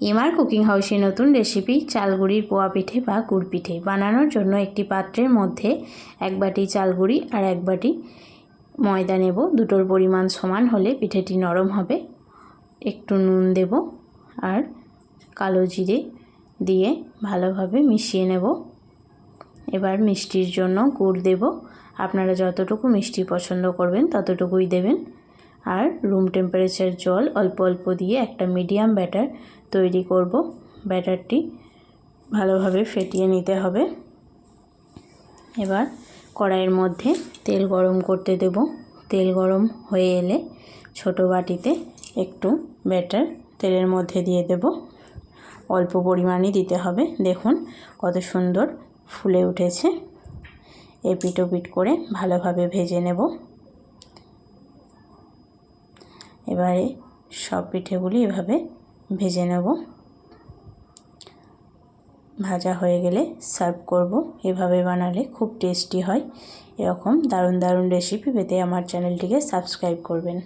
MR cooking হাউসে নতুন recipe চালগুড়ির পোয়া পিঠে বা গুড় পিঠে বানানোর জন্য একটি পাত্রের মধ্যে 1 বাটি চালগুড়ি আর 1 বাটি ময়দা নেব। দুটোর পরিমাণ সমান হলে পিঠেটি নরম হবে। একটু নুন দেব আর কালো জিরে দিয়ে ভালোভাবে মিশিয়ে নেব। এবার মিষ্টির জন্য গুড় দেব। আপনারা যতটুকু মিষ্টি পছন্দ করবেন ততটুকুই দেবেন। আর রুম টেম্পারেচার জল অল্প অল্প দিয়ে একটা মিডিয়াম ব্যাটার তৈরি করব। ব্যাটারটি ভালোভাবে ফেটিয়ে নিতে হবে। এবার কড়াইয়ের মধ্যে তেল গরম করতে দেব। তেল গরম হয়ে এলে ছোট বাটিতে একটু ব্যাটার তেলের মধ্যে দিয়ে দেব। অল্প পরিমাণই দিতে হবে। দেখুন কত সুন্দর ফুলে উঠেছে। এপিট ওপিট করে ভালোভাবে ভেজে নেব। এবারে সব পিঠেগুলি এভাবে ভেজে নেব। ভাজা হয়ে গেলে সার্ভ করব। এভাবে বানালে খুব টেস্টি হয়। এরকম দারুণ দারুণ রেসিপি পেতে আমার চ্যানেলটিকে সাবস্ক্রাইব করবেন।